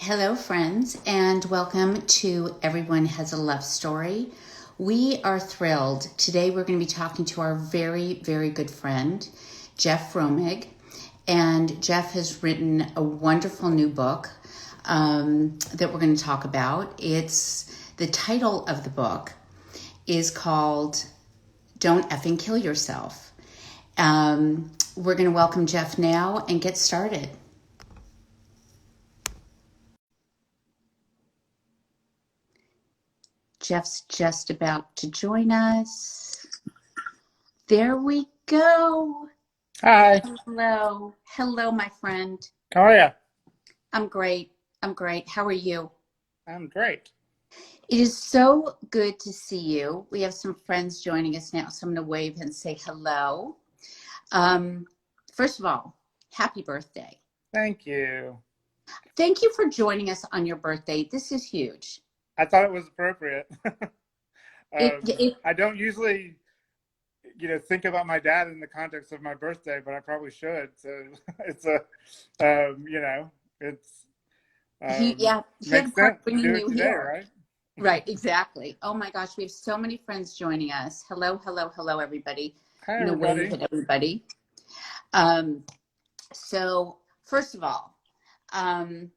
Hello, friends, and welcome to Everyone Has a Love Story. We are thrilled. Today, we're going to be talking to our very, very good friend, Jeff Romig. And Jeff has written a wonderful new book that we're going to talk about. The title of the book is called Don't F-ing Kill Yourself. We're going to welcome Jeff now and get started. Jeff's just about to join us. There we go. Hi, Hello. Hello, my friend. how are you? I'm great. I'm great. How are you? I'm great. It is so good to see you. We have some friends joining us now, so I'm going to wave and say hello. Um, First of all, happy birthday. Thank you. Thank you for joining us on your birthday. This is huge. I thought it was appropriate. It, um, it I don't usually, think about my dad in the context of my birthday, but I probably should. So it's it's he had a makes part sense to bringing do it you today, here. right? Right, exactly. Oh my gosh, we have so many friends joining us. Hello, hello, hello, everybody. Hi, I'm going to wave everybody. at everybody. Um, so, first of all, um,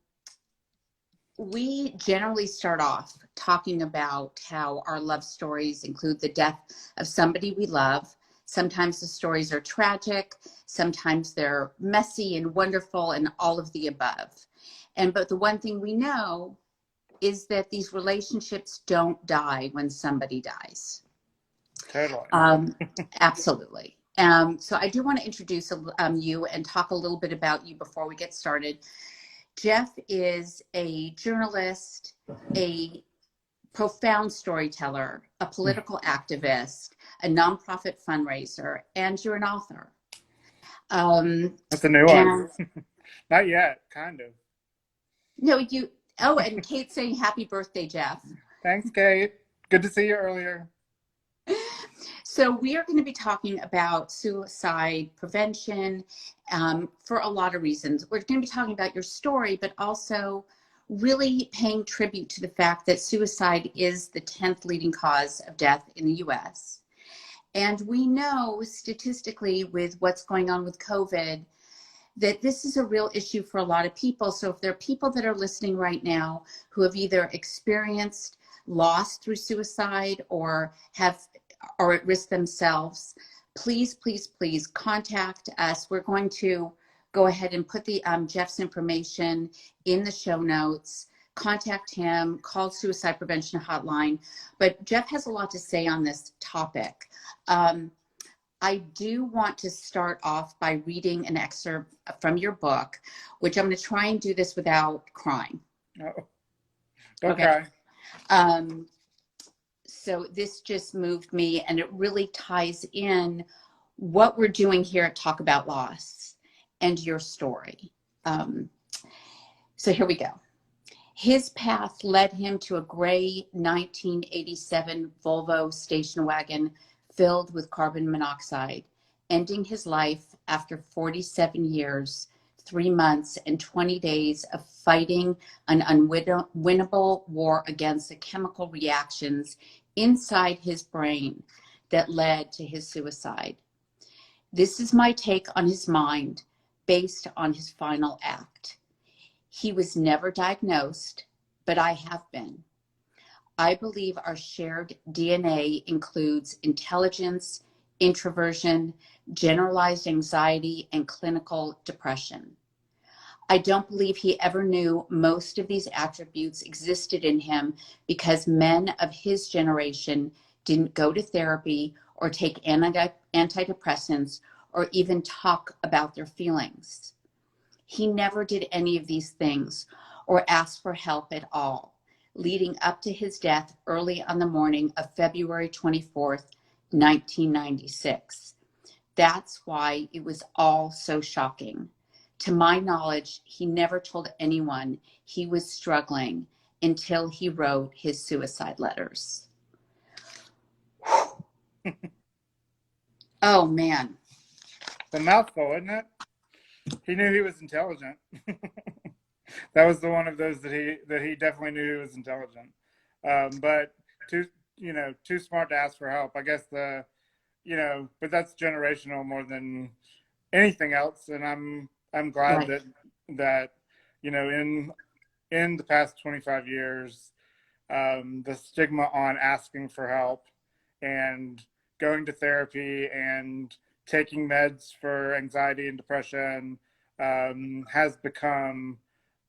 we generally start off talking about how our love stories include the death of somebody we love. Sometimes the stories are tragic, sometimes they're messy and wonderful, and all of the above. But the one thing we know is that these relationships don't die when somebody dies. Totally. Um, Absolutely. So I do want to introduce you and talk a little bit about you before we get started. Jeff is a journalist, a profound storyteller, a political activist, a nonprofit fundraiser, and you're an author. Um, That's a new one. and Not yet, kind of. no, and Kate's saying happy birthday, Jeff. Thanks, Kate. Good to see you earlier. So we are going to be talking about suicide prevention for a lot of reasons. We're going to be talking about your story, but also really paying tribute to the fact that suicide is the 10th leading cause of death in the US. And we know statistically with what's going on with COVID that this is a real issue for a lot of people. So if there are people that are listening right now who have either experienced loss through suicide or are at risk themselves, please, please, please contact us. We're going to go ahead and put the Jeff's information in the show notes. Contact him, call Suicide Prevention Hotline. But Jeff has a lot to say on this topic. I do want to start off by reading an excerpt from your book, which I'm going to try and do this without crying. Oh, don't Okay. cry. So this just moved me, and it really ties in what we're doing here at Talk About Loss and your story. So here we go. His path led him to a gray 1987 Volvo station wagon filled with carbon monoxide, ending his life after 47 years, 3 months, and 20 days of fighting an unwinnable war against the chemical reactions inside his brain that led to his suicide. This is my take on his mind based on his final act. He was never diagnosed, but I have been. I believe our shared DNA includes intelligence, introversion, generalized anxiety, and clinical depression. I don't believe he ever knew most of these attributes existed in him because men of his generation didn't go to therapy or take antidepressants or even talk about their feelings. He never did any of these things or asked for help at all, leading up to his death early on the morning of February 24th, 1996. That's why it was all so shocking. To my knowledge, he never told anyone he was struggling until he wrote his suicide letters. Oh, man. It's a mouthful, isn't it? He knew he was intelligent. that was the one of those that he definitely knew he was intelligent, but too too smart to ask for help. I guess but that's generational more than anything else. And I'm glad Right. that in the past 25 years, the stigma on asking for help and going to therapy and taking meds for anxiety and depression has become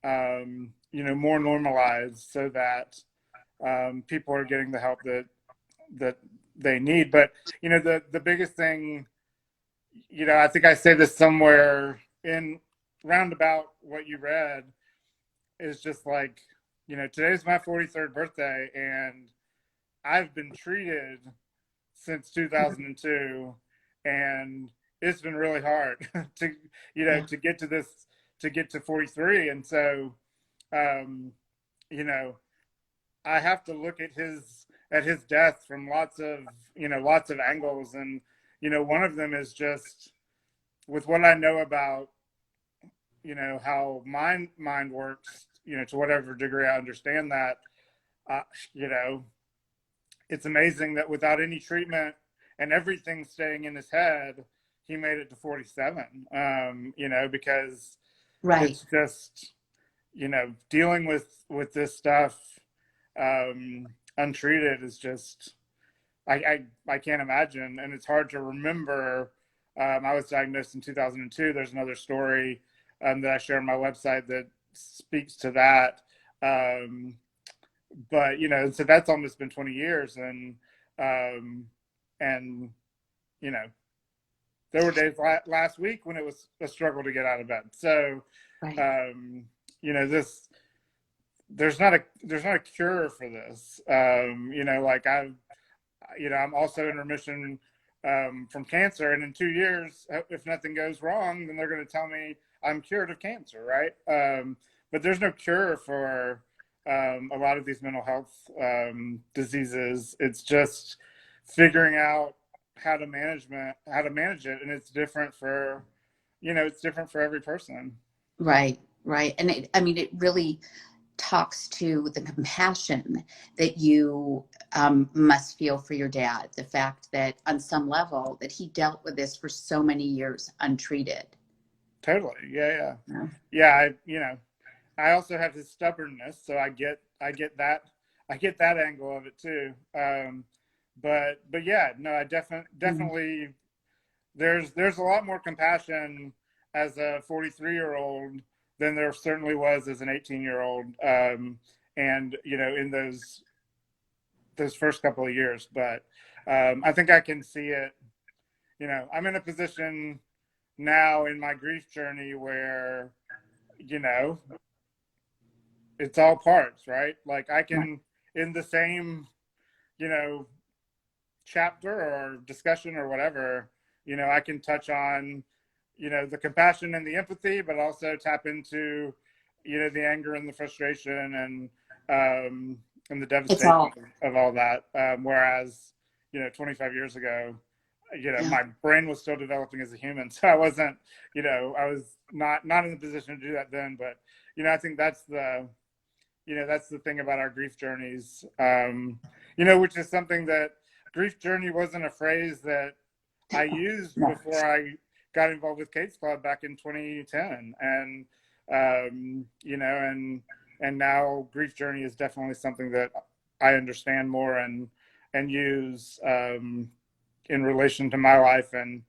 more normalized, so that people are getting the help that they need. But the biggest thing, I think I say this somewhere in roundabout what you read, is just like, today's my 43rd birthday, and I've been treated since 2002, and it's been really hard to Yeah. to get to this, to get to 43. And so um you know I have to look at his death from lots of angles. And one of them is just with what I know about how mind works, to whatever degree I understand that. uh, you know it's amazing that without any treatment and everything staying in his head, he made it to 47. Because Right. it's just, dealing with this stuff untreated is just, I can't imagine. And it's hard to remember. I was diagnosed in 2002. There's another story that I share on my website that speaks to that. Um, but so that's almost been 20 years. Um, and you know, there were days last week when it was a struggle to get out of bed. So, Right. um, this there's not a cure for this. Like I'm also in remission from cancer, and in 2 years, if nothing goes wrong, then they're going to tell me I'm cured of cancer, right? But there's no cure for a lot of these mental health diseases. It's just figuring out how to manage it, and it's different for every person. Right. Right. And I mean, it really talks to the compassion that you must feel for your dad. The fact that on some level that he dealt with this for so many years untreated. Totally, yeah, yeah, Yeah. yeah. I also have his stubbornness, so I get that angle of it too. But yeah, no, I Mhm. definitely there's a lot more compassion as a 43-year-old than there certainly was as an 18-year-old, and in those first couple of years. But I think I can see it. I'm in a position now in my grief journey where you know it's all parts, right? Like I Right. can, in the same, you know, chapter or discussion or whatever, I can touch on, the compassion and the empathy, but also tap into, the anger and the frustration and the It's devastation all, of all that. Whereas, 25 years ago, yeah. my brain was still developing as a human, so I wasn't, I was not in the position to do that then. But, I think that's the thing about our grief journeys, which is something that grief journey wasn't a phrase that I used No. before I got involved with Kate's Club back in 2010. And, and now grief journey is definitely something that I understand more and use in relation to my life and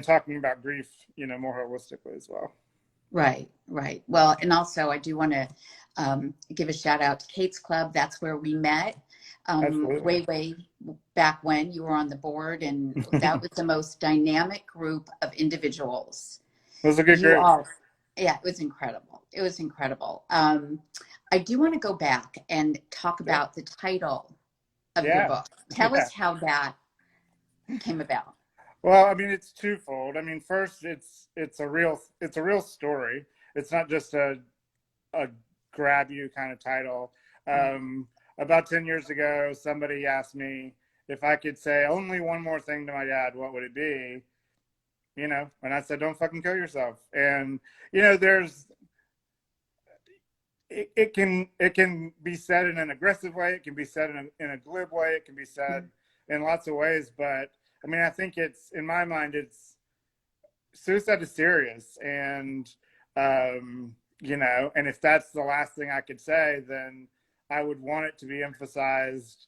talking about grief, more holistically as well. Right, right. Well, and also I do want to give a shout out to Kate's Club. That's where we met Absolutely. way back when you were on the board, and that It was the most dynamic group of individuals. was a good You group. all, yeah, it was incredible. It was incredible. I do want to go back and talk Yeah. about the title of your Yeah. book. Tell Yeah. us how that came about. Well, I mean, it's twofold. I mean, first, it's a real story. It's not just a grab you kind of title. Um, about 10 years ago, somebody asked me if I could say only one more thing to my dad, what would it be? And I said, "Don't fucking kill yourself." And there's it can be said in an aggressive way. It can be said in a glib way. It can be said in lots of ways. But I mean, I think it's, in my mind, it's, suicide is serious, and you know, and if that's the last thing I could say, then I would want it to be emphasized,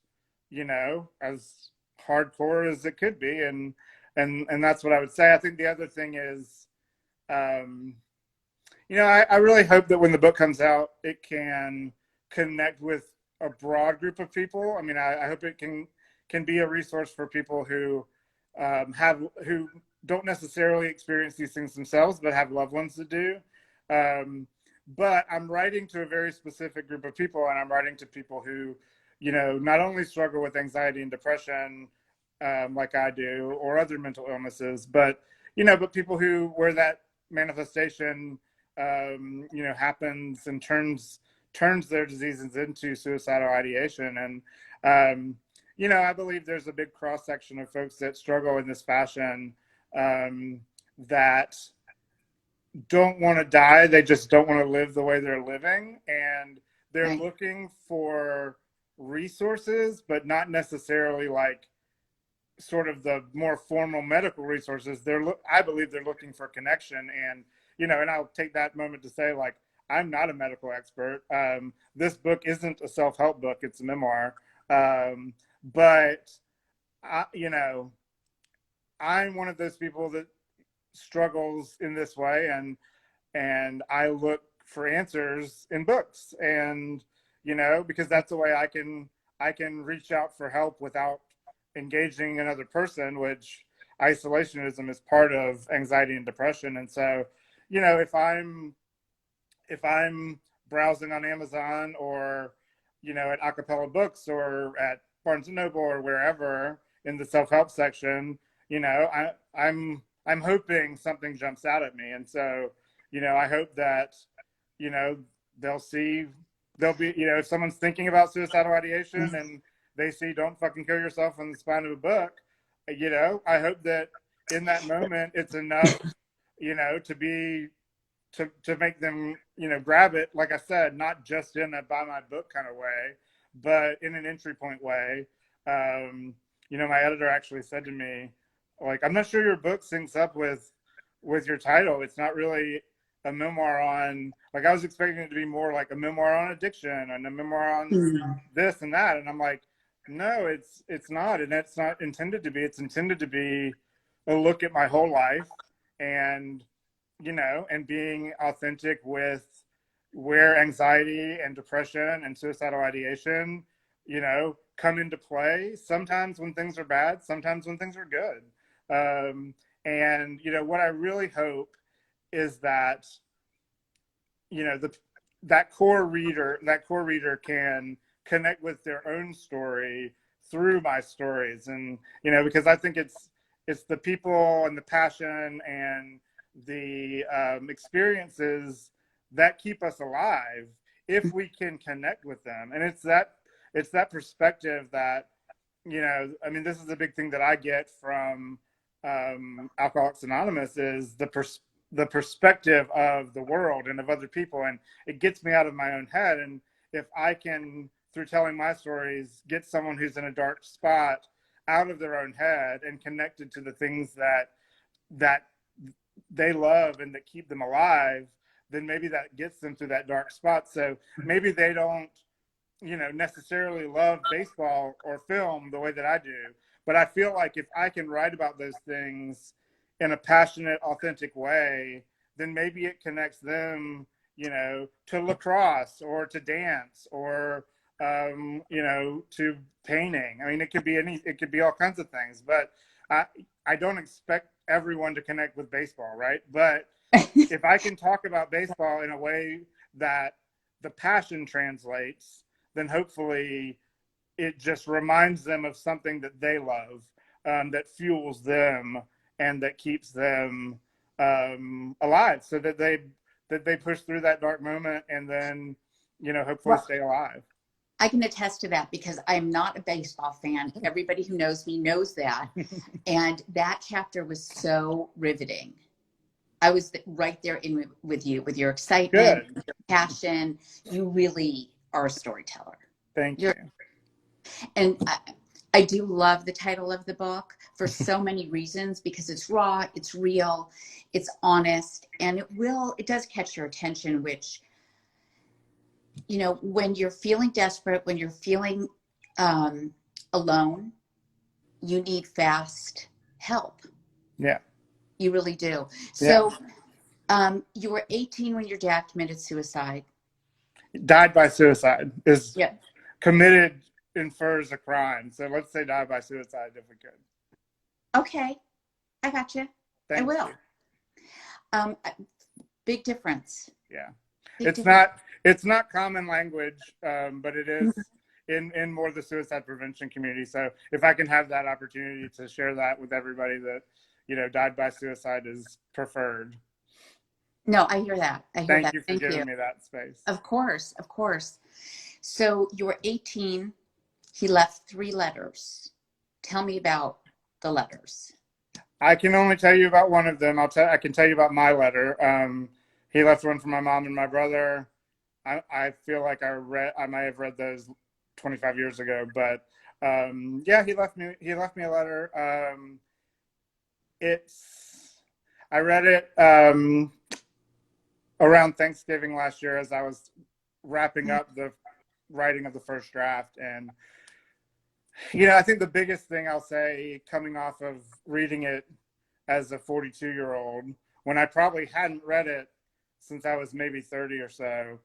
you know, as hardcore as it could be, and that's what I would say. I think the other thing is, um, you know, I really hope that when the book comes out, it can connect with a broad group of people. I mean, I hope it can be a resource for people who who don't necessarily experience these things themselves, but have loved ones that do. Um, but I'm writing to a very specific group of people, and I'm writing to people who, you know, not only struggle with anxiety and depression, like I do, or other mental illnesses, but, you know, but people who, where that manifestation, you know, happens and turns their diseases into suicidal ideation. And you know, I believe there's a big cross section of folks that struggle in this fashion, that don't want to die. They just don't want to live the way they're living, and they're Right. looking for resources, but not necessarily like sort of the more formal medical resources. I believe they're looking for connection. And, you know, and I'll take that moment to say, like, I'm not a medical expert. This book isn't a self-help book, it's a memoir. But you know, I'm one of those people that struggles in this way, and I look for answers in books, and, you know, because that's the way I can reach out for help without engaging another person, which isolationism is part of anxiety and depression. And so, you know, if I'm browsing on Amazon, or, you know, at Acapella Books, or at Barnes and Noble, or wherever in the self-help section, you know, I'm hoping something jumps out at me. And so, you know, I hope that, you know, they'll be, you know, if someone's thinking about suicidal ideation and they see Don't Fucking Kill Yourself on the spine of a book, you know, I hope that in that moment it's enough, you know, to make them, you know, grab it, like I said, not just in a buy my book kind of way, but in an entry point way. You know, my editor actually said to me, like, I'm not sure your book syncs up with your title. It's not really a memoir on, like, I was expecting it to be more like a memoir on addiction and a memoir on this and that. And I'm like, no, it's not. And it's not intended to be. It's intended to be a look at my whole life, and, you know, and being authentic with where anxiety and depression and suicidal ideation, you know, come into play. Sometimes when things are bad, sometimes when things are good. And, you know, what I really hope is that, you know, that core reader can connect with their own story through my stories. And, you know, because I think it's the people and the passion and the experiences that keep us alive if we can connect with them. And it's that perspective that, you know, I mean, this is a big thing that I get from Alcoholics Anonymous, is the perspective of the world and of other people, and it gets me out of my own head. And if I can, through telling my stories, get someone who's in a dark spot out of their own head and connected to the things that they love and that keep them alive, then maybe that gets them through that dark spot. So maybe they don't, you know, necessarily love baseball or film the way that I do, but I feel like if I can write about those things in a passionate, authentic way, then maybe it connects them, you know, to lacrosse or to dance, or you know, to painting. I mean, it could be all kinds of things. But I don't expect everyone to connect with baseball, right? But if I can talk about baseball in a way that the passion translates, then hopefully it just reminds them of something that they love, that fuels them and that keeps them alive, so that they push through that dark moment and then, you know, hopefully Well, stay alive. I can attest to that because I'm not a baseball fan. Everybody who knows me knows that. And that chapter was so riveting. I was right there with you, with your excitement, Good. your passion. You really are a storyteller. Thank You're, you. and I do love the title of the book for so many reasons, because it's raw, it's real, it's honest, and it does catch your attention, which, you know, when you're feeling desperate, when you're feeling alone, you need fast help. Yeah. You really do. Yeah. So you were 18 when your dad committed suicide. Died by suicide is Yeah. committed infers a crime. So let's say died by suicide if we could. Okay. I got you. I Thank will. you. Um, big difference. Yeah. Big It's difference. not common language, but it is in more the suicide prevention community. So if I can have that opportunity to share that with everybody, that, you know, died by suicide is preferred. No, I hear that. I hear Thank that. you for Thank you. giving me that space. Of course. Of course. So you were 18. He left 3 letters. Tell me about the letters. I can only tell you about one of them. I can tell you about my letter. He left one for my mom and my brother. I feel like I might have read those 25 years ago, but yeah, he left me a letter. It's I read it around Thanksgiving last year as I was wrapping up the writing of the first draft. And, you know, I think the biggest thing I'll say coming off of reading it as a 42-year-old, when I probably hadn't read it since I was maybe 30 or so,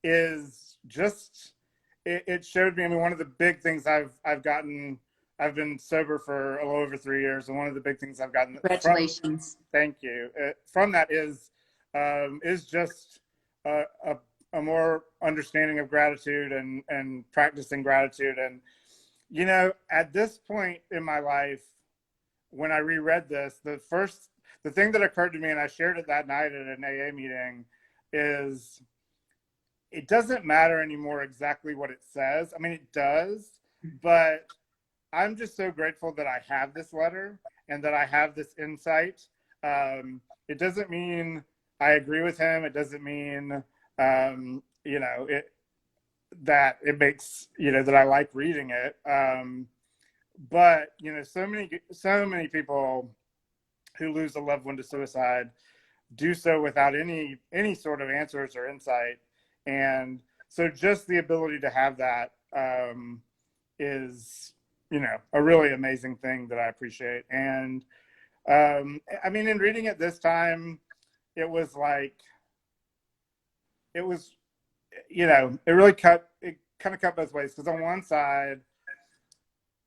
is just it showed me. I mean, one of the big things I've been sober for a little over 3 years, and one of the big things I've gotten from Congratulations. thank you from that is just a more understanding of gratitude and practicing gratitude. And, you know, at this point in my life, when I reread this, the thing that occurred to me, and I shared it that night at an AA meeting, is it doesn't matter anymore exactly what it says. I mean, it does, but I'm just so grateful that I have this letter and that I have this insight. It doesn't mean I agree with him. It doesn't mean, you know, that it makes, you know, that I like reading it. But, you know, so many people who lose a loved one to suicide do so without any sort of answers or insight. And so just the ability to have that is, you know, a really amazing thing that I appreciate. And I mean, in reading it this time, it was like, it was, you know, it kind of cut both ways. Because on one side,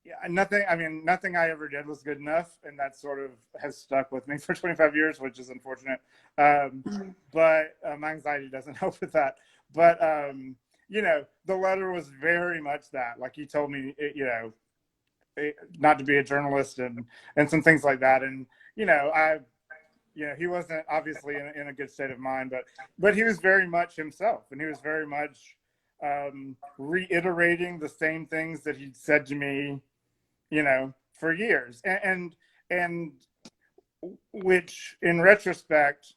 yeah, nothing I ever did was good enough, and that sort of has stuck with me for 25 years, which is unfortunate. But my anxiety doesn't help with that. But you know, the letter was very much that. Like, he told me, you know, not to be a journalist and some things like that. And, you know, you know, he wasn't obviously in a good state of mind, but he was very much himself, and he was very much reiterating the same things that he'd said to me, you know, for years. And which in retrospect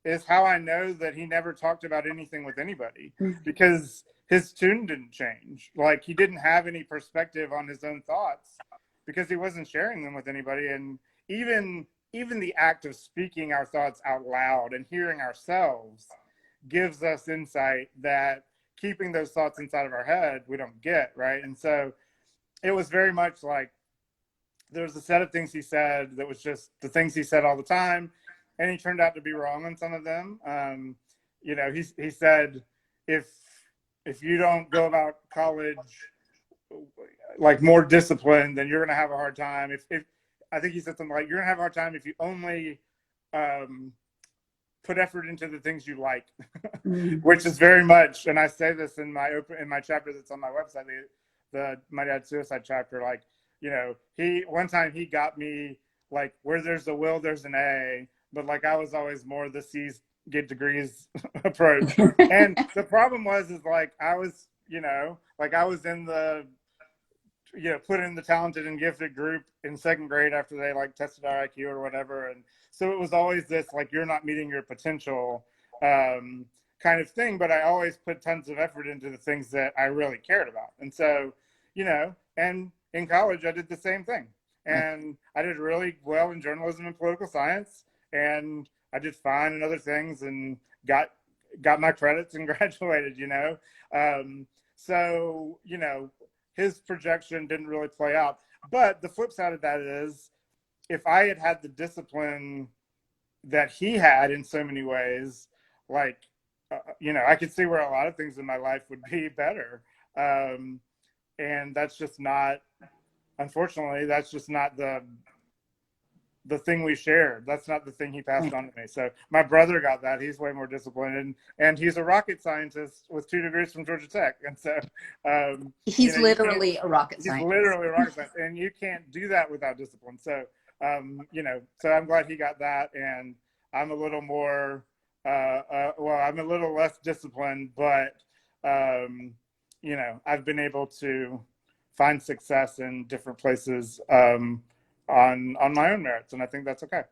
is how I know that he never talked about anything with anybody, because his tune didn't change. Like, he didn't have any perspective on his own thoughts because he wasn't sharing them with anybody. And even the act of speaking our thoughts out loud and hearing ourselves gives us insight that keeping those thoughts inside of our head, we don't get, right? And so it was very much like there's a set of things he said that was just the things he said all the time, and he turned out to be wrong on some of them. You know, he said, if you don't go about college like more disciplined, then you're going to have a hard time. If I think he said something like, you're going to have a hard time if you only put effort into the things you like, which is very much, and I say this in my chapter that's on my website, the my dad's suicide chapter. Like, you know, one time he got me, like, where there's a will, there's an A, but like I was always more the C's get degrees approach. And the problem is like I was, you know, like I was in the, you know, put in the talented and gifted group in second grade after they like tested our IQ or whatever. And So it was always this, like, you're not meeting your potential kind of thing. But I always put tons of effort into the things that I really cared about. And so, and in college, I did the same thing. And I did really well in journalism and political science. And I did fine in other things and got my credits and graduated, So, his projection didn't really play out. But the flip side of that is, if I had had the discipline that he had in so many ways, like, I could see where a lot of things in my life would be better. And that's just not, unfortunately, that's just not the thing we shared. That's not the thing he passed on to me. So my brother got that. He's way more disciplined, and he's a rocket scientist with 2 degrees from Georgia Tech. And so he's literally a rocket he's scientist. literally a rocket scientist, and you can't do that without discipline. So so I'm glad he got that, and I'm a little more I'm a little less disciplined, but I've been able to find success in different places on my own merits, and I think that's okay.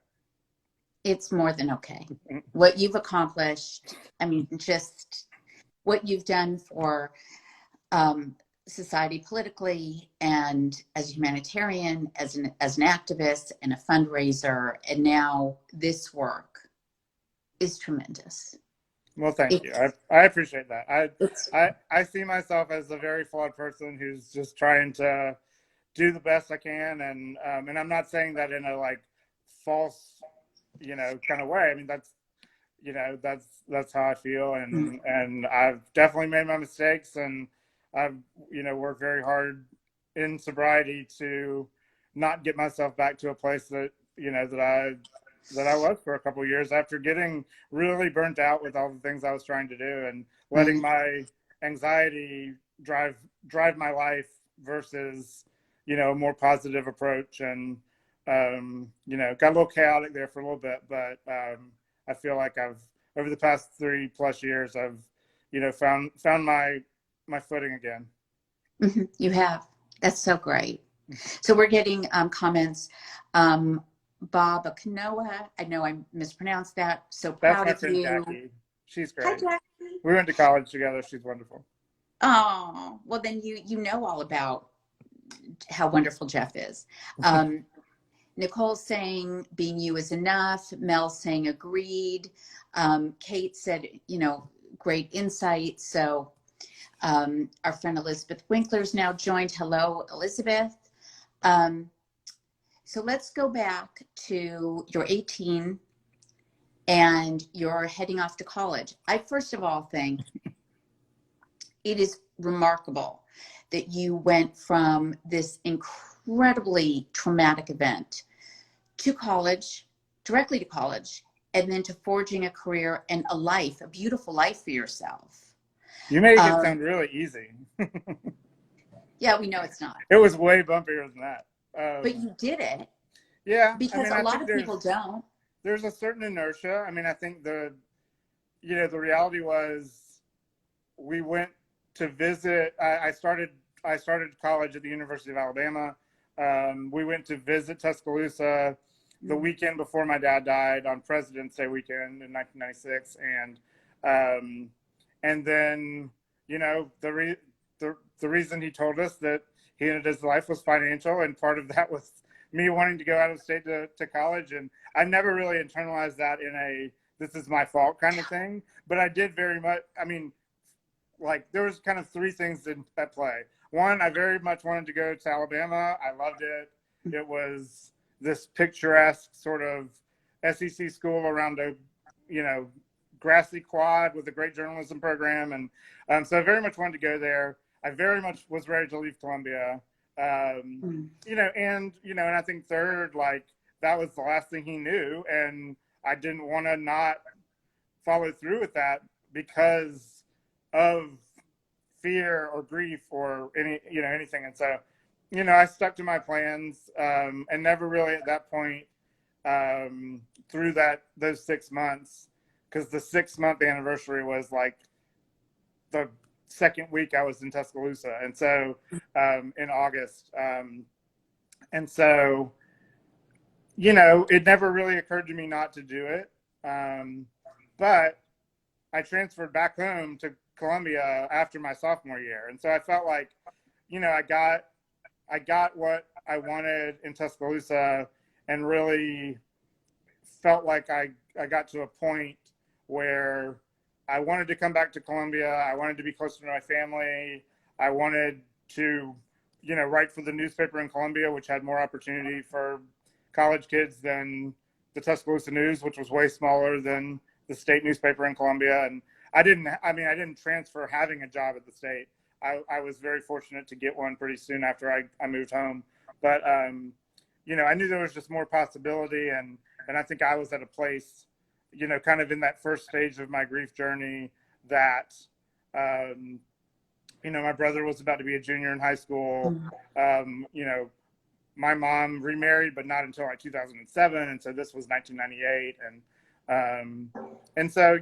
It's more than okay. What you've accomplished, I mean, just what you've done for society politically, and as a humanitarian, as an activist and a fundraiser, and now this work is tremendous. Well, thank you. I appreciate that. I see myself as a very flawed person who's just trying to do the best I can, and I'm not saying that in a like false, kind of way. I mean, that's how I feel, and I've definitely made my mistakes, and I've worked very hard in sobriety to not get myself back to a place that that I was for a couple of years after getting really burnt out with all the things I was trying to do, and letting my anxiety drive my life versus a more positive approach. And got a little chaotic there for a little bit, but I feel like I've, over the past 3+ years, I've found my footing again. You have. That's so great. So we're getting comments. Bob Akinoa, I know I mispronounced that. So proud That's my of you. friend Jackie. She's great. Hi, Jackie. We went to college together. She's wonderful. Oh, well then you know all about how wonderful Jeff is. Nicole saying being you is enough. Mel saying agreed. Kate said, great insight. So our friend Elizabeth Winkler's now joined. Hello, Elizabeth. So let's go back to you're 18 and you're heading off to college. I first of all think it is remarkable that you went from this incredibly traumatic event to college, directly to college, and then to forging a career and a life, a beautiful life for yourself. You made it sound really easy. Yeah, we know it's not. It was way bumpier than that. But you did it. Yeah. Because a lot of people don't. There's a certain inertia. I mean, I think the reality was we went to visit. I started college at the University of Alabama. We went to visit Tuscaloosa the weekend before my dad died, on President's Day weekend in 1996. And then, the reason he told us that he ended his life was financial, and part of that was me wanting to go out of state to college. And I never really internalized that in a this is my fault kind of thing, but I did very much. I mean, like, there was kind of 3 things at play. One, I very much wanted to go to Alabama. I loved it. It was this picturesque sort of SEC school around a grassy quad with a great journalism program, and so I very much wanted to go there. I very much was ready to leave Columbia, and I think third, like, that was the last thing he knew, and I didn't want to not follow through with that because of fear or grief or anything. And so, I stuck to my plans, and never really at that point, through those 6 months, because the 6-month anniversary was like the second week I was in Tuscaloosa, and so in August, and so it never really occurred to me not to do it. But I transferred back home to Columbia after my sophomore year. And so I felt like, I got what I wanted in Tuscaloosa, and really felt like I got to a point where I wanted to come back to Columbia. I wanted to be closer to my family. I wanted to, write for the newspaper in Columbia, which had more opportunity for college kids than the Tuscaloosa News, which was way smaller than the state newspaper in Columbia. And I didn't transfer having a job at the state. I was very fortunate to get one pretty soon after I moved home. But, I knew there was just more possibility. And I think I was at a place, kind of in that first stage of my grief journey that, my brother was about to be a junior in high school. My mom remarried, but not until like 2007. And so this was 1998. And so,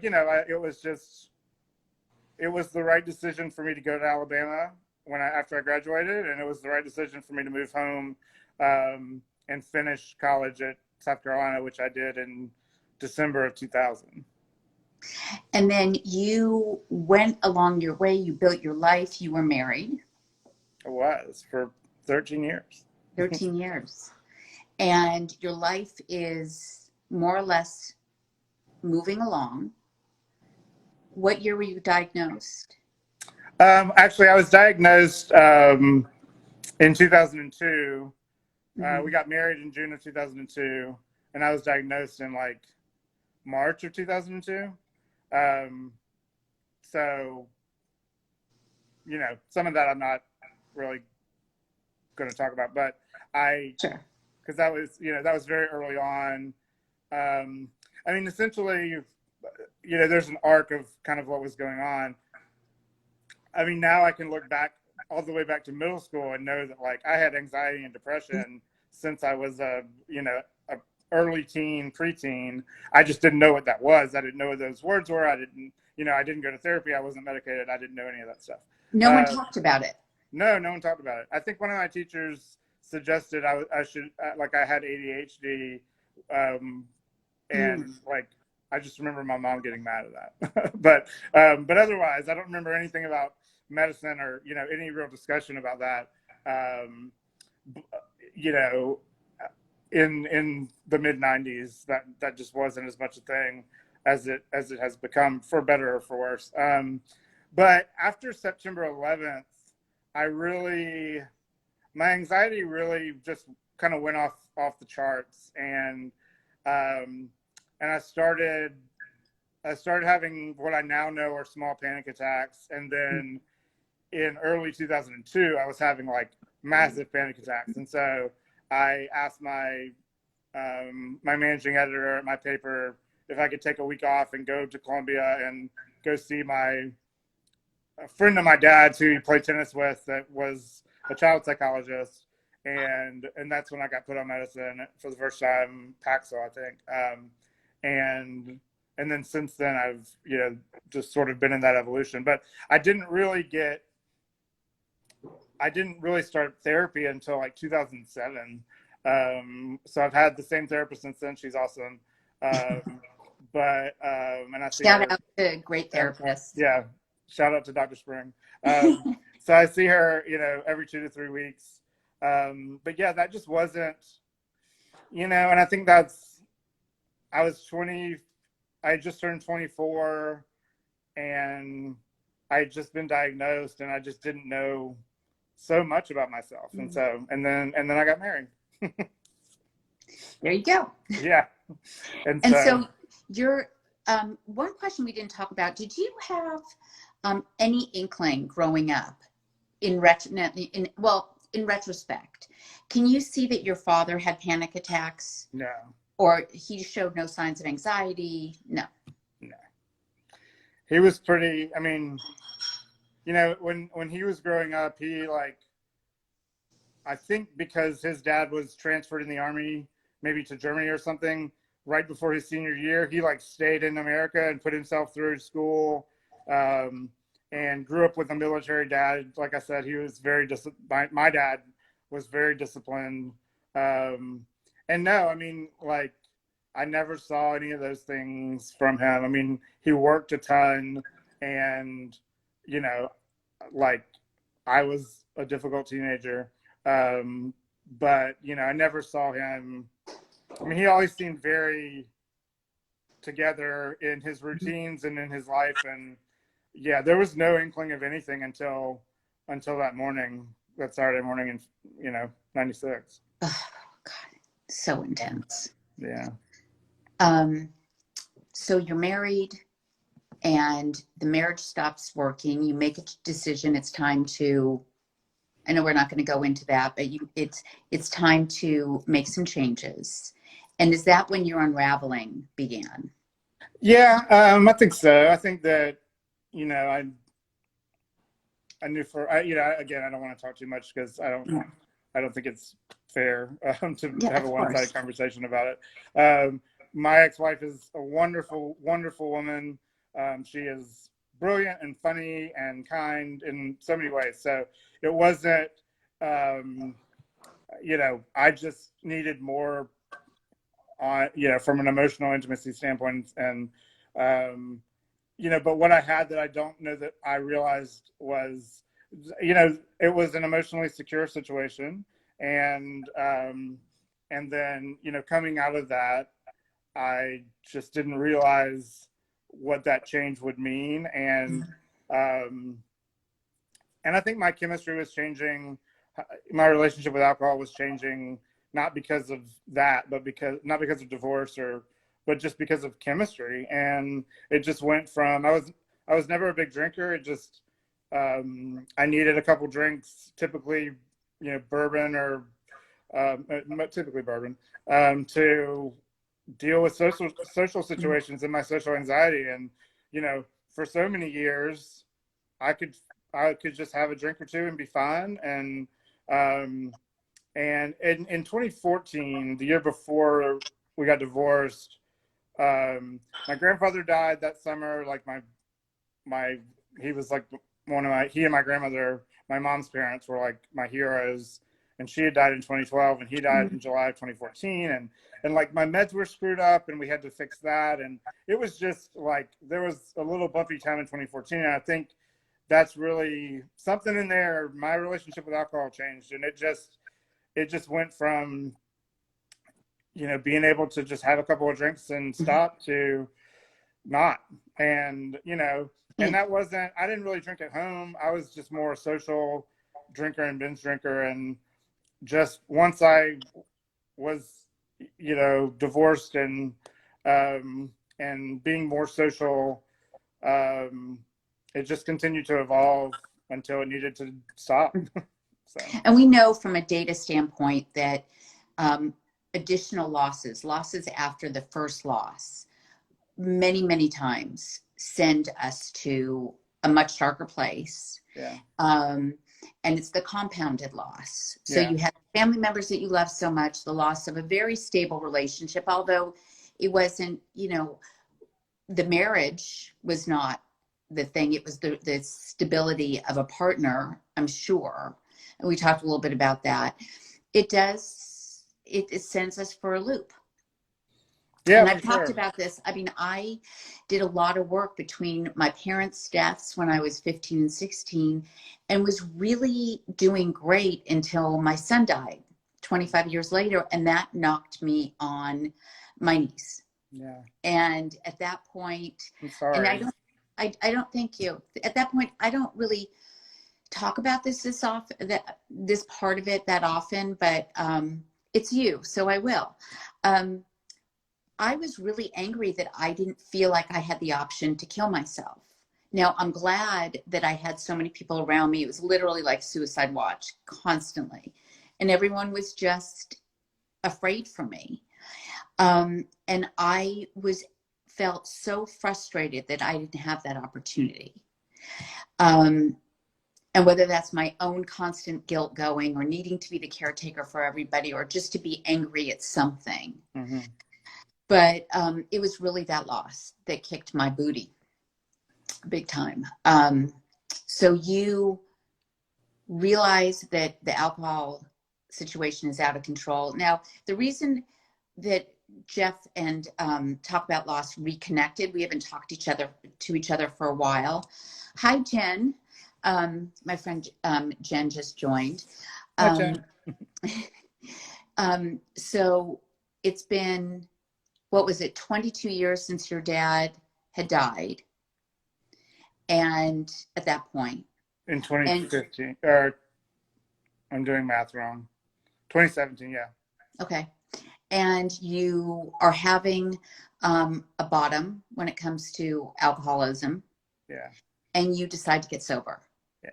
it was the right decision for me to go to Alabama after I graduated. And it was the right decision for me to move home, and finish college at South Carolina, which I did in December of 2000. And then you went along your way, you built your life, you were married. It was for 13 years. 13 years. And your life is more or less moving along. What year were you diagnosed? Actually, I was diagnosed in 2002. We got married in June of 2002, and I was diagnosed in like March of 2002. So, some of that I'm not really going to talk about, but Sure. because that was very early on. Essentially, there's an arc of kind of what was going on. Now I can look back all the way back to middle school and know that like I had anxiety and depression since I was a early teen, preteen. I just didn't know what that was. I didn't know what those words were. I didn't go to therapy. I wasn't medicated. I didn't know any of that stuff. No one talked about it. No one talked about it. I think one of my teachers suggested I should, like, I had ADHD, and like I just remember my mom getting mad at that. but otherwise, I don't remember anything about medicine or any real discussion about that. In the mid 90s, that just wasn't as much a thing as it has become, for better or for worse. But after September 11th, my anxiety really just kind of went off the charts, and I started having what I now know are small panic attacks, and then in early 2002, I was having like massive panic attacks, and so I asked my managing editor at my paper if I could take a week off and go to Columbia and go see a friend of my dad's who he played tennis with that was a child psychologist, and that's when I got put on medicine for the first time, Paxil, I think, and then since then I've just sort of been in that evolution. But I didn't really start therapy until like 2007. So I've had the same therapist since then. She's awesome. And I see Shout her. out to great therapists. Yeah. Shout out to Dr. Spring. So I see her, every 2 to 3 weeks. But yeah, that just wasn't, and I think I was 20, I just turned 24, and I had just been diagnosed, and I just didn't know so much about myself. And so, and then I got married. There you go. Yeah. And so you're, one question we didn't talk about, did you have any inkling growing up in retrospect, can you see that your father had panic attacks? No. Or he showed no signs of anxiety? No. He was pretty, when he was growing up, he I think because his dad was transferred in the Army, maybe to Germany or something, right before his senior year, he stayed in America and put himself through school, and grew up with a military dad. Like I said, he was very my dad was very disciplined, And no, I mean, like, I never saw any of those things from him. I mean, he worked a ton, and, you know, like, I was a difficult teenager. Um, but, you know, I never saw him. I mean, he always seemed very together in his routines and in his life. And yeah, there was no inkling of anything until that morning, that Saturday morning in, you know, 96. Oh, God, so intense. Yeah. So you're married and the marriage stops working. You make a decision. It's time to, I know we're not going to go into that, but it's time to make some changes. And is that when your unraveling began? Yeah, I think so. I think that, you know, I knew you know, again, I don't want to talk too much because Yeah, I don't think it's fair to yeah, have a of one-sided course. conversation about it. My ex-wife is a wonderful, wonderful woman. She is brilliant and funny and kind in so many ways. So it wasn't, um, you know, I just needed more on, you know, from an emotional intimacy standpoint. And, um, you know, but what I had that I don't know that I realized was, you know, it was an emotionally secure situation. And then, you know, coming out of that, I just didn't realize what that change would mean. Um, and I think my chemistry was changing. My relationship with alcohol was changing, not because of that, but not because of divorce, but just because of chemistry. And it just went from, I was never a big drinker. It just, I needed a couple drinks, typically, you know, bourbon or typically bourbon, to deal with social situations and my social anxiety. And, you know, for so many years, I could I could just have a drink or two and be fine. Um, and in 2014, the year before we got divorced, my grandfather died that summer. Like my he was like he and my grandmother, my mom's parents, were like my heroes. And she had died in 2012, and he died in July of 2014. And like my meds were screwed up, and we had to fix that. And it was just like there was a little bumpy time in 2014. And I think that's really something in there. My relationship with alcohol changed, and it just went from, you know, being able to just have a couple of drinks and stop to not. And, you know, and Yeah. that wasn't, I didn't really drink at home. I was just more a social drinker and binge drinker. And just once I was, you know, divorced and being more social, um, it just continued to evolve until it needed to stop. So And we know from a data standpoint that um, additional losses after the first loss, many, many times send us to a much darker place. yeah, Um, and it's the compounded loss. So yeah, you have family members that you love so much, the loss of a very stable relationship, although it wasn't, you know, the marriage was not the thing. It was the stability of a partner, I'm sure. And we talked a little bit about that. It sends us for a loop. yeah, And for I've talked sure. about this. I mean, I did a lot of work between my parents' deaths when I was 15 and 16 and was really doing great until my son died 25 years later. And that knocked me on my knees. Yeah, And at that point, I'm and sorry. I don't think you, at that point, I don't really talk about this often, this part of it that often, but it's you, so I will. Um, I was really angry that I didn't feel like I had the option to kill myself. Now, I'm glad that I had so many people around me. It was literally like suicide watch constantly. And everyone was just afraid for me. And I felt so frustrated that I didn't have that opportunity. Um, and whether that's my own constant guilt going or needing to be the caretaker for everybody or just to be angry at something. Mm-hmm. But it was really that loss that kicked my booty big time. So you realize that the alcohol situation is out of control. Now, the reason that Jeff and Talk About Loss reconnected. We haven't talked to each other for a while. Hi, Jen. My friend Jen just joined. Hi, Jen. So it's been, what was it, 22 years since your dad had died. And at that point. In 2015, or I'm doing math wrong. 2017, yeah. Okay. And you are having a bottom when it comes to alcoholism. Yeah. And you decide to get sober. Yeah.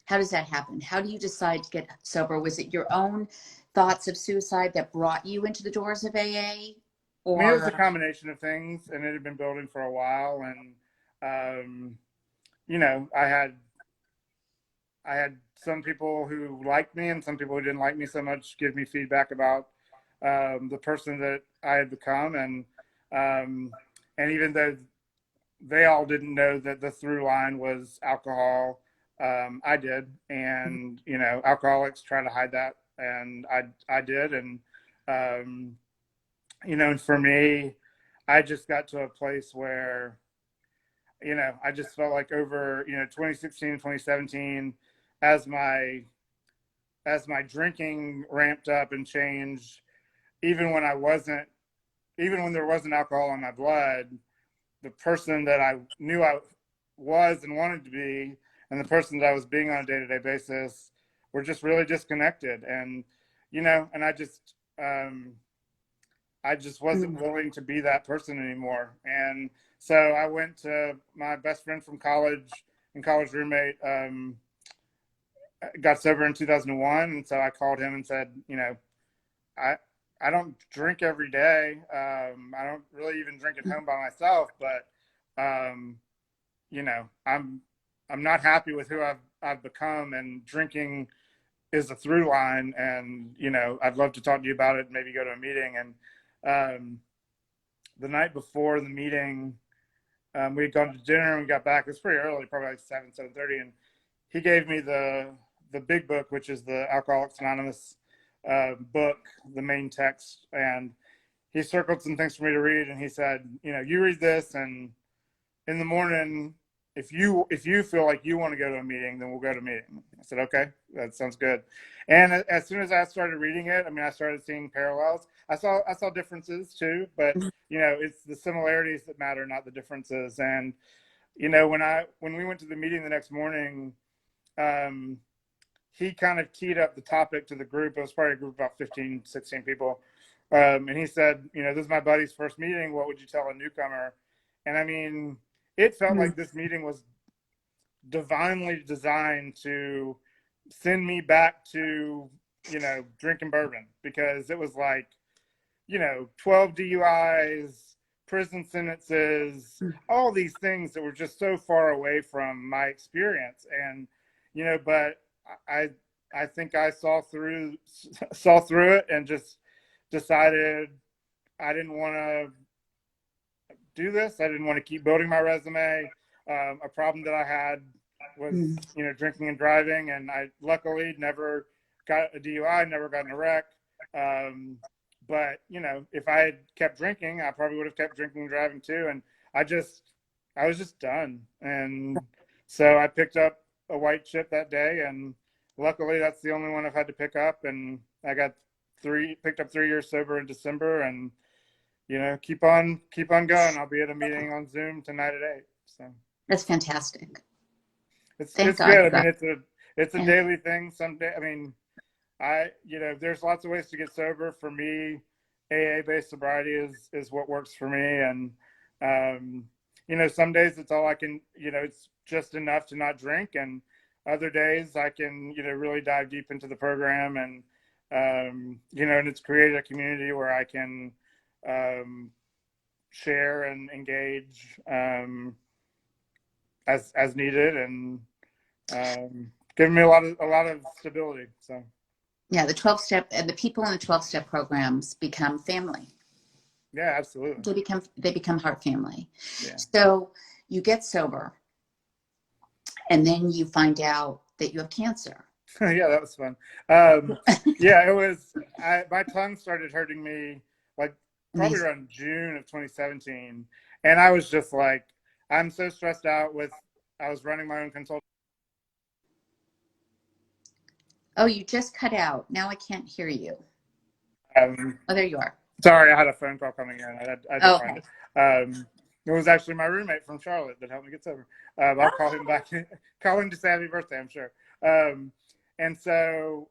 How does that happen? How do you decide to get sober? Was it your own thoughts of suicide that brought you into the doors of AA? Or... I mean, it was a combination of things, and it had been building for a while. And, you know, I had some people who liked me and some people who didn't like me so much give me feedback about the person that I had become. And even though they all didn't know that the through line was alcohol, I did. And, you know, alcoholics try to hide that. And I did. And, you know, and for me, I just got to a place where, you know, I just felt like over, you know, 2016, 2017, as my drinking ramped up and changed, even when there wasn't alcohol in my blood, the person that I knew I was and wanted to be, and the person that I was being on a day-to-day basis were just really disconnected. And, you know, and I just wasn't willing to be that person anymore. And so I went to my best friend from college and college roommate, got sober in 2001. And so I called him and said, you know, I don't drink every day. I don't really even drink at home by myself, but, you know, I'm not happy with who I've become, and drinking is a through line. And, you know, I'd love to talk to you about it, maybe go to a meeting. And the night before the meeting, we had gone to dinner and we got back. It was pretty early, probably like 7:30. And he gave me the big book, which is the Alcoholics Anonymous book, the main text. And he circled some things for me to read. And he said, you know, you read this, and in the morning, if you feel like you want to go to a meeting, then we'll go to a meeting. I said, okay, that sounds good. And as soon as I started reading it, I mean, I started seeing parallels. I saw differences too, but, you know, it's the similarities that matter, not the differences. And, you know, when we went to the meeting the next morning, he kind of teed up the topic to the group. It was probably a group of about 15, 16 people. And he said, you know, this is my buddy's first meeting. What would you tell a newcomer? And I mean, it felt like this meeting was divinely designed to send me back to, you know, drinking bourbon, because it was like, you know, 12 DUIs, prison sentences, all these things that were just so far away from my experience. And, you know, but I think I saw through it and just decided I didn't want to do this. I didn't want to keep building my resume. A problem that I had was, you know, drinking and driving, and I luckily never got a DUI, never got in a wreck. But, you know, if I had kept drinking, I probably would have kept drinking and driving too. And I was just done. And so I picked up a white chip that day, and luckily that's the only one I've had to pick up. And I picked up 3 years sober in December, and, you know, keep on going. I'll be at a meeting on Zoom tonight at 8. So that's fantastic. It's good. I mean, it's a daily thing. Someday, I mean, you know, there's lots of ways to get sober. For me, AA based sobriety is what works for me. And, you know, some days it's all I can, you know, it's just enough to not drink. And other days I can, you know, really dive deep into the program. And, you know, and it's created a community where I can share and engage as needed, and giving me a lot of stability. So yeah, the 12-step and the people in the 12-step programs become family. Yeah, absolutely. They become heart family. Yeah. So you get sober, and then you find out that you have cancer. Yeah, that was fun. Yeah, it was. My tongue started hurting me like probably Amazing. around June of 2017. And I was just like, I'm so stressed out with, I was running my own consulting. Oh, you just cut out. Now I can't hear you. Oh, there you are. Sorry, I had a phone call coming in. I Oh, declined okay. it. It was actually my roommate from Charlotte that helped me get sober. I'll call him back, call him to say happy birthday, I'm sure. And so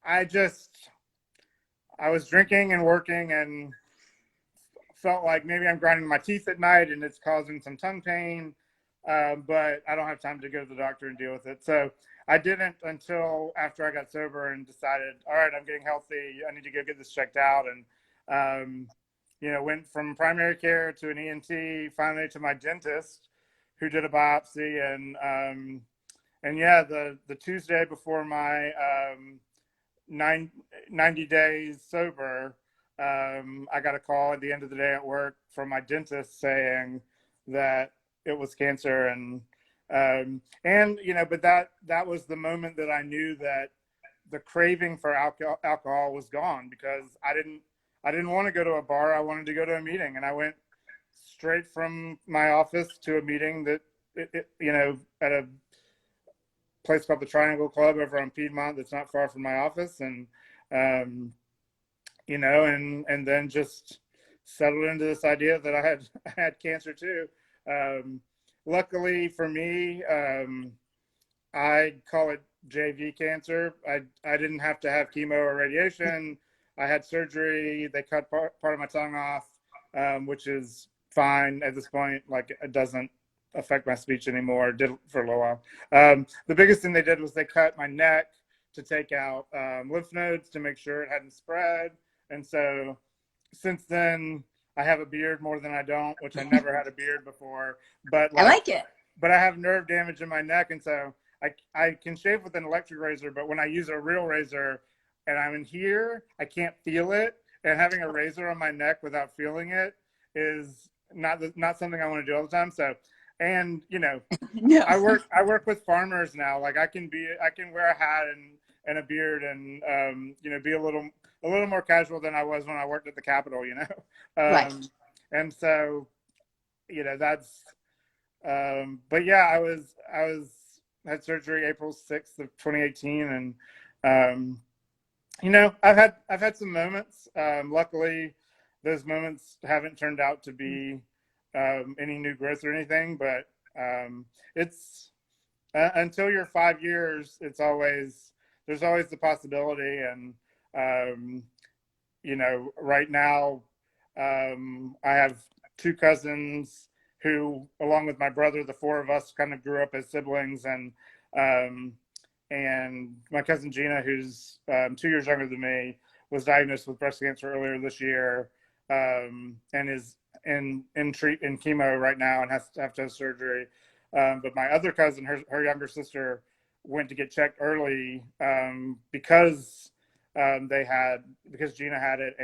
I just, I was drinking and working and felt like maybe I'm grinding my teeth at night and it's causing some tongue pain, but I don't have time to go to the doctor and deal with it. So I didn't until after I got sober and decided, all right, I'm getting healthy. I need to go get this checked out. And, went from primary care to an ENT, finally to my dentist who did a biopsy. And yeah, the Tuesday before my 90 days sober, I got a call at the end of the day at work from my dentist saying that it was cancer. But that was the moment that I knew that the craving for alcohol was gone, because I didn't want to go to a bar. I wanted to go to a meeting, and I went straight from my office to a meeting that at a place called the Triangle Club over on Piedmont that's not far from my office. And and then just settled into this idea that I had cancer too. Luckily for me, I call it JV cancer. I didn't have to have chemo or radiation. I had surgery. They cut part of my tongue off, which is fine at this point. Like, it doesn't affect my speech anymore. It did for a little while. The biggest thing they did was they cut my neck to take out lymph nodes to make sure it hadn't spread. And so since then, I have a beard more than I don't, which I never had a beard before. But I like it. But I have nerve damage in my neck, and so I can shave with an electric razor. But when I use a real razor, and I'm in here, I can't feel it. And having a razor on my neck without feeling it is not something I want to do all the time. So, and No. I work with farmers now. Like, I can wear a hat and a beard and be a little more casual than I was when I worked at the Capitol. Right. And so that's but yeah, I had surgery April 6th of 2018, and I've had some moments. Luckily, those moments haven't turned out to be any new growth or anything. But it's until you're 5 years, there's always the possibility. And right now, I have two cousins who, along with my brother, the four of us kind of grew up as siblings. And my cousin Gina, who's 2 years younger than me, was diagnosed with breast cancer earlier this year, and is in chemo right now and has to have surgery. But my other cousin, her younger sister, went to get checked early because Gina had it,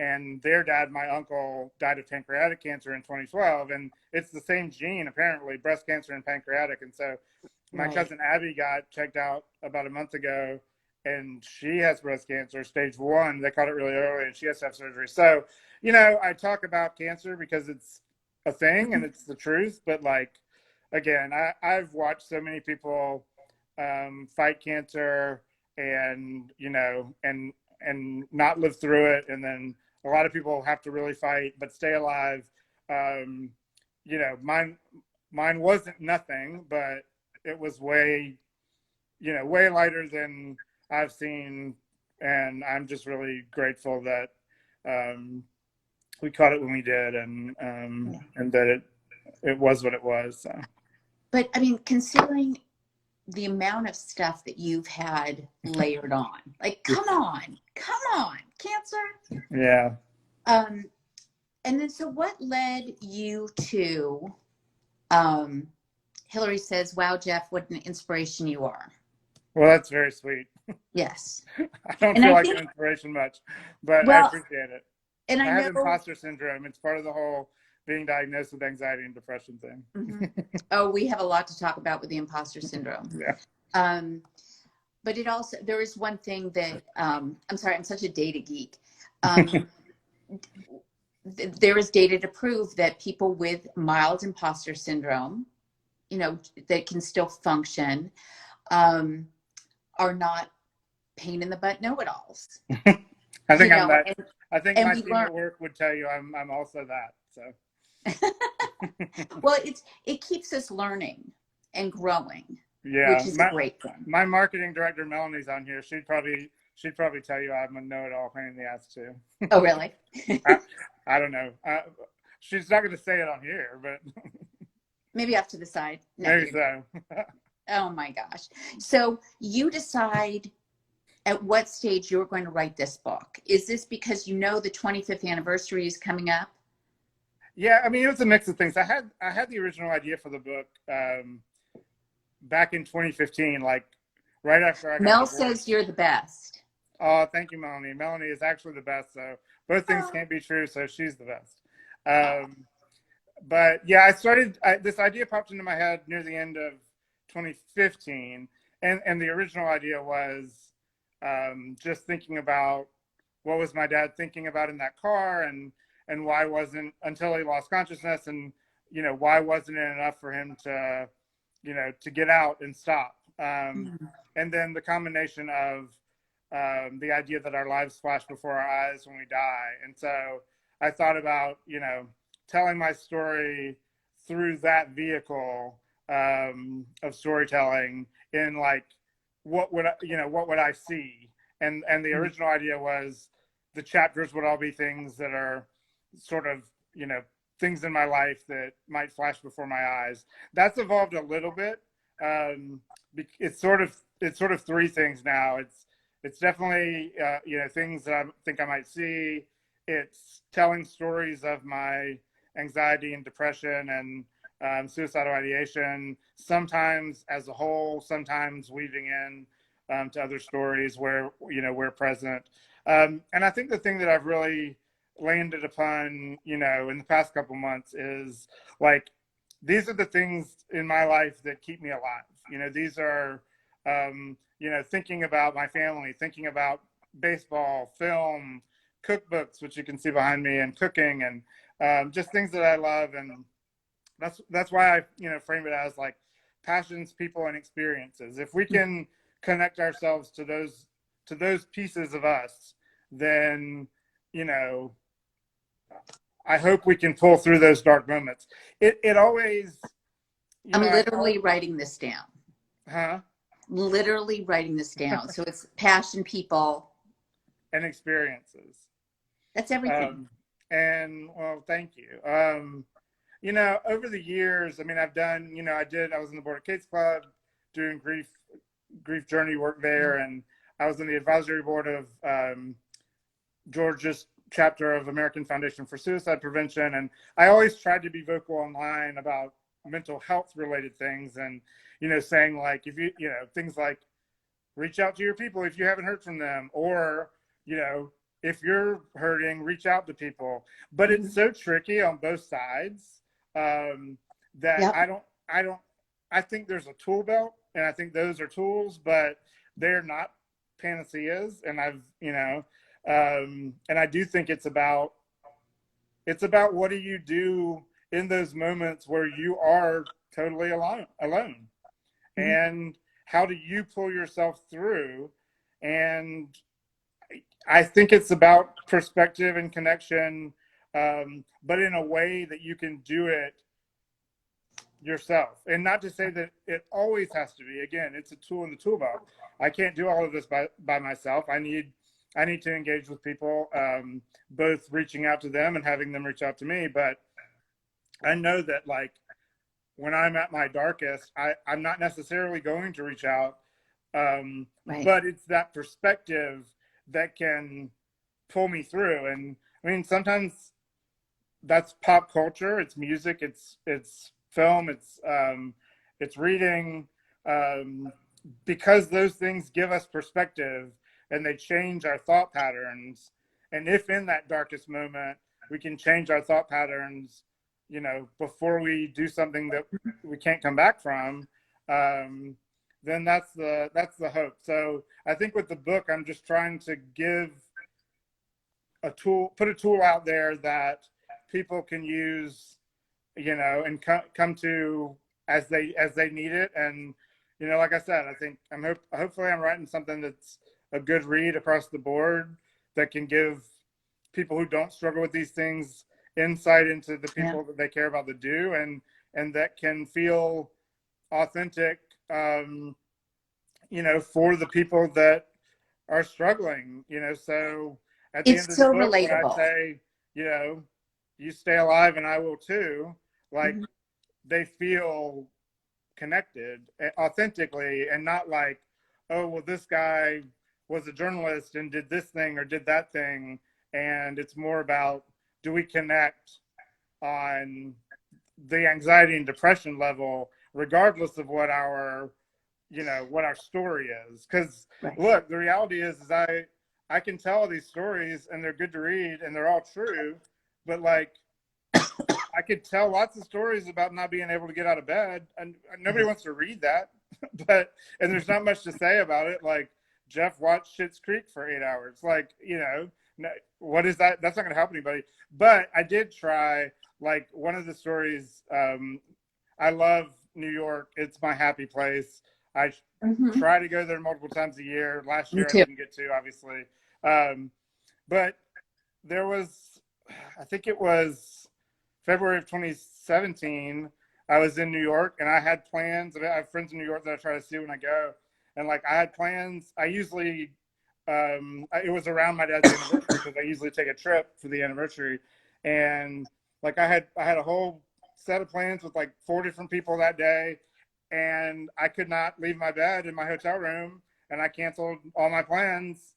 and their dad, my uncle, died of pancreatic cancer in 2012, and it's the same gene apparently, breast cancer and pancreatic. And so my cousin Abby got checked out about a month ago, and she has breast cancer, stage 1. They caught it really early, and she has to have surgery. So, I talk about cancer because it's a thing and it's the truth. But again, I've watched so many people fight cancer and not live through it. And then a lot of people have to really fight but stay alive. Mine wasn't nothing, but it was way lighter than I've seen. And I'm just really grateful that we caught it when we did, and that it was what it was. So. But I mean, considering the amount of stuff that you've had layered on, like, come on, cancer. Yeah. And then, so what led you to, Hillary says, wow, Jeff, what an inspiration you are. Well, that's very sweet. Yes. I don't feel like an inspiration much, but I appreciate it. And I have know imposter syndrome. It's part of the whole being diagnosed with anxiety and depression thing. Mm-hmm. Oh, we have a lot to talk about with the imposter syndrome. Yeah. But it also, there is one thing that, I'm sorry, I'm such a data geek. Um, there is data to prove that people with mild imposter syndrome, that can still function, are not pain in the butt know-it-alls. I think I'm that. I think and my we team learn. at work would tell you I'm also that. So. Well, it keeps us learning and growing, Yeah, which is a great thing. my marketing director Melanie's on here. She'd probably tell you I'm a know-it-all pain in the ass too. Oh, really? I don't know. She's not going to say it on here, but Maybe off to the side. No, maybe so. oh my gosh. So you decide at what stage you're going to write this book. Is this because the 25th anniversary is coming up? Yeah, I mean, it was a mix of things. I had the original idea for the book back in 2015, like right after I got Mel divorced. says you're the best. Oh, thank you, Melanie. Melanie is actually the best. So both things can't be true. So she's the best. But yeah, this idea popped into my head near the end of 2015. And the original idea was just thinking about what was my dad thinking about in that car, and why wasn't, until he lost consciousness, and why wasn't it enough for him to to get out and stop. And then the combination of the idea that our lives flash before our eyes when we die. And so I thought about telling my story through that vehicle of storytelling, in like what would I see. And the original idea was the chapters would all be things that are sort of things in my life that might flash before my eyes. That's evolved a little bit. It's sort of three things now. It's definitely things that I think I might see. It's telling stories of my anxiety and depression and suicidal ideation, sometimes as a whole, sometimes weaving in to other stories where we're present. And I think the thing that I've really landed upon in the past couple months is like, these are the things in my life that keep me alive. These are thinking about my family, thinking about baseball, film, cookbooks, which you can see behind me, and cooking, and just things that I love. And that's why I frame it as like passions, people, and experiences. If we can connect ourselves to those pieces of us, then I hope we can pull through those dark moments. It always. I'm literally writing this down. Huh? Literally writing this down. So it's passion, people, and experiences. That's everything. And well, thank you. Over the years, I mean, I've done. I was in the Board of Kids Club doing grief journey work there, and I was in the advisory board of Georgia's chapter of American Foundation for Suicide Prevention, and I always tried to be vocal online about mental health related things, and saying like, if you things like reach out to your people if you haven't heard from them, or if you're hurting, reach out to people. But it's so tricky on both sides that yep. I think there's a tool belt, and I think those are tools, but they're not panaceas. And and I do think it's about what do you do in those moments where you are totally alone, mm-hmm. and how do you pull yourself through? And I think it's about perspective and connection, but in a way that you can do it yourself. And not to say that it always has to be. Again, it's a tool in the tool belt. I can't do all of this by myself. I need to engage with people, both reaching out to them and having them reach out to me. But I know that, like, when I'm at my darkest, I'm not necessarily going to reach out. Right. But it's that perspective that can pull me through. And I mean, sometimes that's pop culture. It's music. It's film. It's reading, because those things give us perspective and they change our thought patterns. And if in that darkest moment we can change our thought patterns, before we do something that we can't come back from, then that's the hope. So I think with the book, I'm just trying to give put a tool out there that people can use, and come to as they need it. And like I said, I think hopefully I'm writing something that's a good read across the board that can give people who don't struggle with these things insight into the people that they care about that do, and that can feel authentic, for the people that are struggling. So at the end It's of the so book, when I relatable. say, you stay alive and I will too, like, Mm-hmm. they feel connected authentically, and not like, oh, well, this guy was a journalist and did this thing or did that thing. And it's more about, do we connect on the anxiety and depression level, regardless of what our story is? Because Right. look, the reality is I can tell these stories and they're good to read and they're all true, but like, I could tell lots of stories about not being able to get out of bed, and nobody wants to read that. And there's not much to say about it. Like, Jeff watched Schitt's Creek for 8 hours. Like, what is that? That's not going to help anybody. But I did try, like, one of the stories. I love New York. It's my happy place. I Mm-hmm. try to go there multiple times a year. Last Me year I too. didn't get to, obviously. But there was, I think it was February of 2017. I was in New York and I had plans. I have friends in New York that I try to see when I go. And like, I had plans. I usually, it was around my dad's anniversary because I usually take a trip for the anniversary. And like, I had a whole set of plans with like 4 different people that day. And I could not leave my bed in my hotel room, and I canceled all my plans.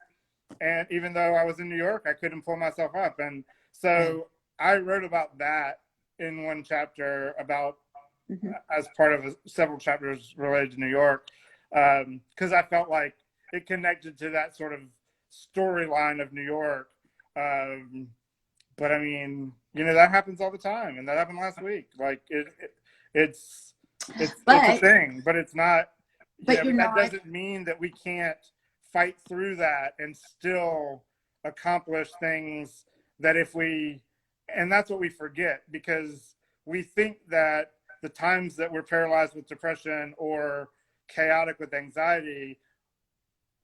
And even though I was in New York, I couldn't pull myself up. And so I wrote about that in one chapter, about Mm-hmm. as part of several chapters related to New York, because I felt like it connected to that sort of storyline of New York. But I mean, that happens all the time, and that happened last week. Like, it's it's a But thing, but it's not. you're But that not. doesn't mean that we can't fight through that and still accomplish things that if we, and that's what we forget, because we think that the times that we're paralyzed with depression or chaotic with anxiety,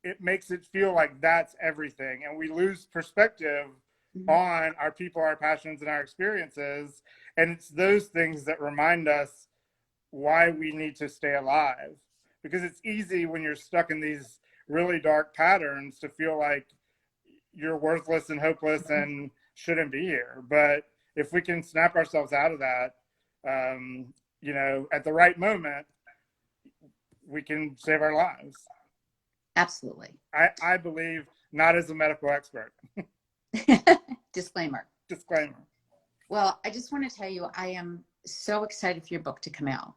it makes it feel like that's everything, and we lose perspective Mhm. on our people, our passions, and our experiences. And it's those things that remind us why we need to stay alive, because it's easy when you're stuck in these really dark patterns to feel like you're worthless and hopeless and shouldn't be here. But if we can snap ourselves out of that, at the right moment, we can save our lives. Absolutely. I believe, not as a medical expert. Disclaimer. Disclaimer. Well, I just want to tell you, I am so excited for your book to come out.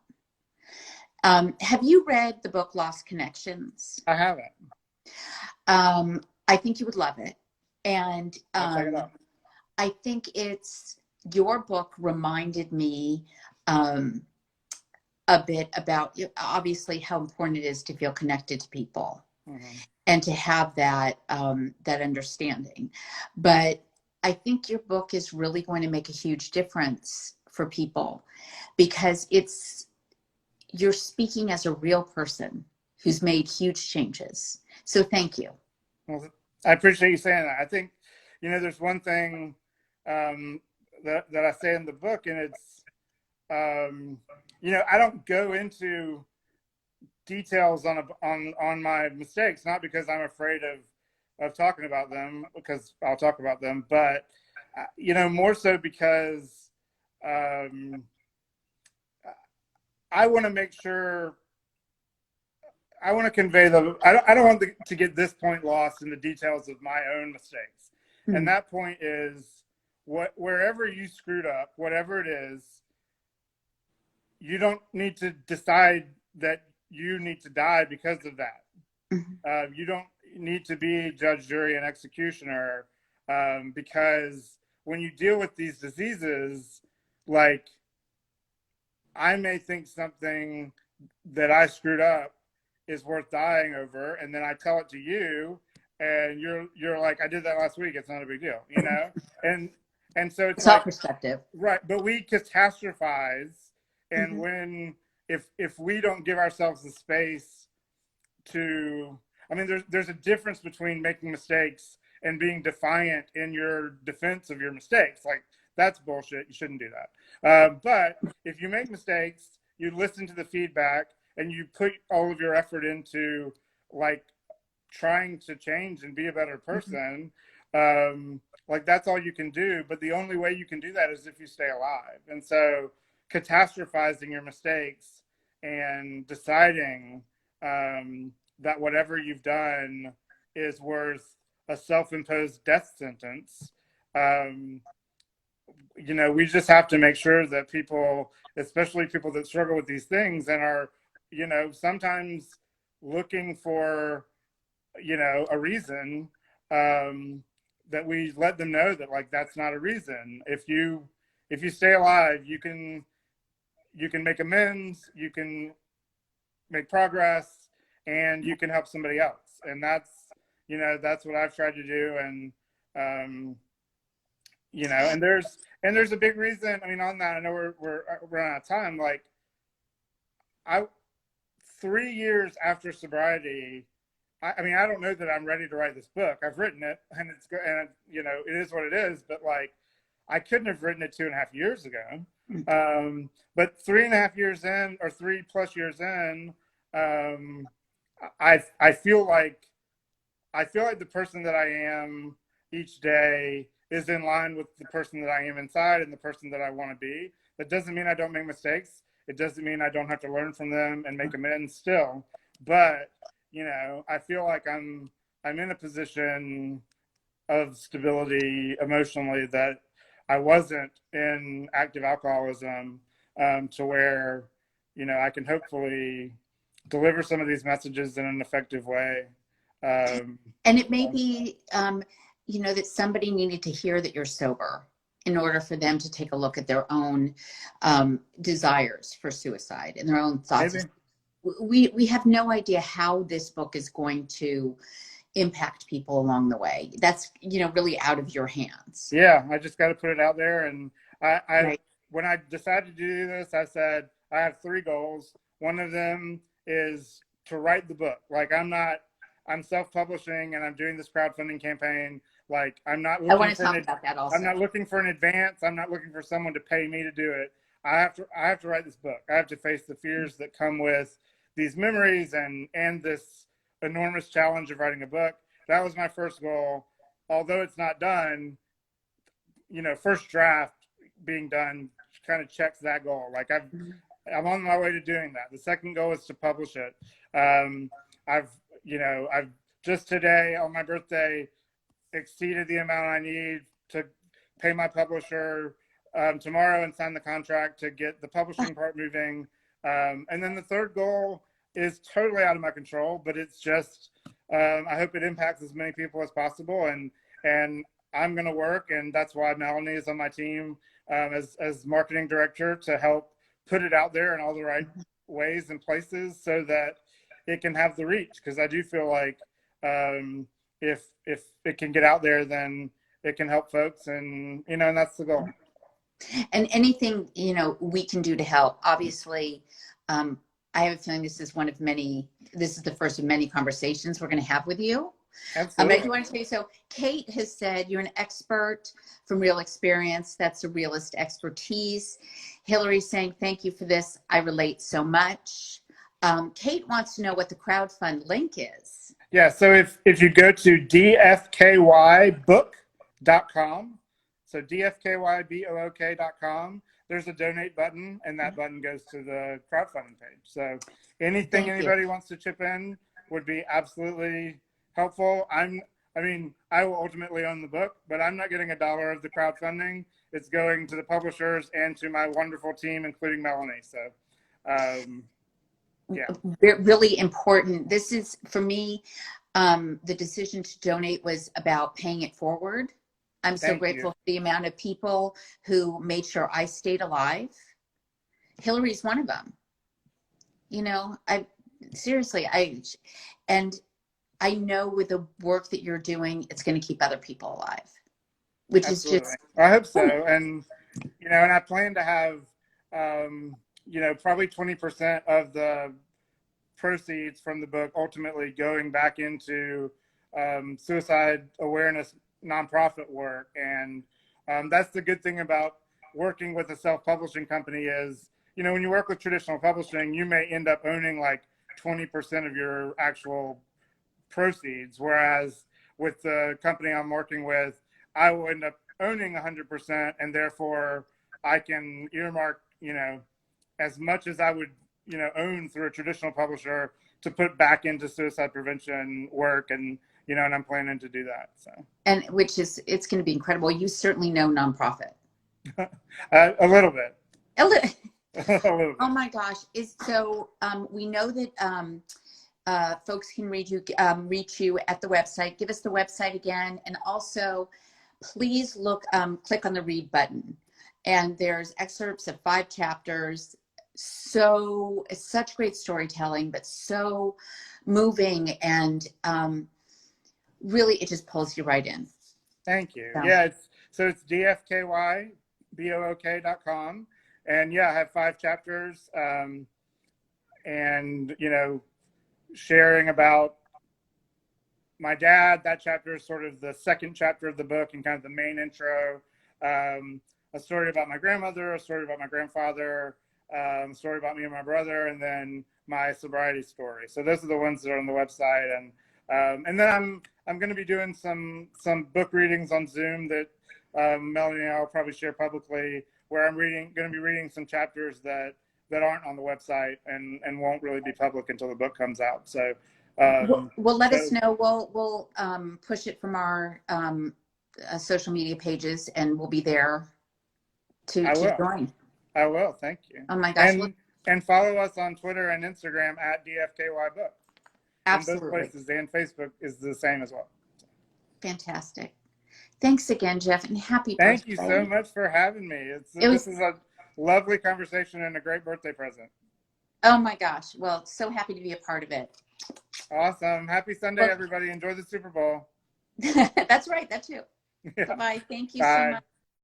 Have you read the book Lost Connections? I haven't. I think you would love it. And I'll check it out. I think your book reminded me a bit about, obviously, how important it is to feel connected to people. Mm-hmm. And to have that understanding. But I think your book is really going to make a huge difference for people, because you're speaking as a real person who's made huge changes. So thank you. Well, I appreciate you saying that. I think, there's one thing that I say in the book, and it's, I don't go into details on my mistakes, not because I'm afraid of talking about them, because I'll talk about them, but more so because I want to make sure, I want to convey I don't want to get this point lost in the details of my own mistakes. Mm-hmm. And that point is, wherever you screwed up, whatever it is, you don't need to decide that you need to die because of that. Mm-hmm. You don't need to be judge, jury, and executioner, because when you deal with these diseases, like, I may think something that I screwed up is worth dying over, and then I tell it to you, and you're like, I did that last week. It's not a big deal, you know? And so it's It's all like, perspective. right. But we catastrophize. And Mm-hmm. when, if we don't give ourselves the space to, I mean, there's a difference between making mistakes and being defiant in your defense of your mistakes. Like, that's bullshit. You shouldn't do that. But if you make mistakes, you listen to the feedback and you put all of your effort into like trying to change and be a better person. Like, that's all you can do. But the only way you can do that is if you stay alive. And so catastrophizing your mistakes and deciding that whatever you've done is worth a self-imposed death sentence. um, you know, we just have to make sure that people, especially people that struggle with these things and are, you know, sometimes looking for, you know, a reason, that we let them know that like that's not a reason. If you stay alive, you can make amends, you can make progress, and you can help somebody else. And that's, you know, that's what I've tried to do. And um, you know, and there's a big reason. I mean, on that, I know we're running out of time. Like, I 3 years after sobriety, I mean, I don't know that I'm ready to write this book. I've written it, and it's good, and you know, it is what it is. But like, I couldn't have written it 2.5 years ago. But 3.5 years in, or 3+ years in, um, I feel like the person that I am each day is in line with the person that I am inside and the person that I want to be. That doesn't mean I don't make mistakes. It doesn't mean I don't have to learn from them and make amends still. But, you know, I feel like I'm in a position of stability emotionally that I wasn't in active alcoholism, to where, you know, I can hopefully deliver some of these messages in an effective way. Um, And it may be, you know, that somebody needed to hear that you're sober in order for them to take a look at their own desires for suicide and their own thoughts. Maybe. We have no idea how this book is going to impact people along the way. That's, you know, really out of your hands. Yeah, I just got to put it out there. And I Right. when I decided to do this, I said I have three goals. One of them is to write the book. Like, I'm self-publishing and I'm doing this crowdfunding campaign. Like, I want to talk about that I'm also. not looking for an advance. I'm not looking for someone to pay me to do it. I have to write this book. I have to face the fears that come with these memories and this enormous challenge of writing a book. That was my first goal. Although it's not done, you know, first draft being done kind of checks that goal. Like, I'm on my way to doing that. The second goal is to publish it. I've, you know, I've just today on my birthday exceeded the amount I need to pay my publisher tomorrow and sign the contract to get the publishing part moving. And then the third goal is totally out of my control, but it's just, I hope it impacts as many people as possible. And I'm going to work, and that's why Melanie is on my team as marketing director, to help put it out there in all the right ways and places so that it can have the reach. Because I do feel like if it can get out there, then it can help folks, and you know, and that's the goal. And anything, you know, we can do to help. Obviously, I have a feeling this is the first of many conversations we're going to have with you. But I Absolutely. do want to tell you, so Kate has said you're an expert from real experience. That's a realist expertise. Hillary's saying, thank you for this. I relate so much. Kate wants to know what the crowdfund link is. Yeah, so if you go to dfkybook.com, so dfkybook.com, there's a donate button, and that button goes to the crowdfunding page. So anything Thank you. anybody wants to chip in would be absolutely helpful. I mean, I will ultimately own the book, but I'm not getting $1 of the crowdfunding. It's going to the publishers and to my wonderful team, including Melanie. So, yeah. Really important. This is, for me, the decision to donate was about paying it forward. I'm so Thank you. grateful for the amount of people who made sure I stayed alive. Hillary's one of them. You know, and I know with the work that you're doing, it's going to keep other people alive, which Absolutely. is just. I hope so. And, and I plan to have, probably 20% of the proceeds from the book ultimately going back into suicide awareness nonprofit work. And that's the good thing about working with a self-publishing company is, when you work with traditional publishing, you may end up owning like 20% of your actual proceeds. Whereas with the company I'm working with, I will end up owning 100%, and therefore I can earmark, as much as I would, own through a traditional publisher to put back into suicide prevention work. And, and I'm planning to do that. So, And it's going to be incredible. You certainly know nonprofit. a little bit. A little. A little bit. Oh my gosh. We know that folks can reach you at the website. Give us the website again. And also, please click on the read button. And there's excerpts of 5 chapters. Such great storytelling, but so moving, and really it just pulls you right in. Thank you. So. Yeah, it's dfkybook.com. And I have 5 chapters, and sharing about my dad. That chapter is sort of the second chapter of the book and kind of the main intro. A story about my grandmother, a story about my grandfather, a story about me and my brother, and then my sobriety story. So those are the ones that are on the website. And then I'm going to be doing some book readings on Zoom that Melanie and I will probably share publicly, where I'm going to be reading some chapters that aren't on the website and won't really be public until the book comes out. So let us know. We'll push it from our social media pages, and we'll be there to join. I will. Thank you. Oh my gosh. And follow us on Twitter and Instagram at DFKYBook. Absolutely. And those places, and Facebook is the same as well. Fantastic. Thanks again, Jeff, and happy birthday. Thank you so much for having me. This is a lovely conversation and a great birthday present. Oh my gosh. Well, so happy to be a part of it. Awesome. Happy Sunday, everybody. Enjoy the Super Bowl. That's right. That too. Yeah. Bye-bye. Thank you so much.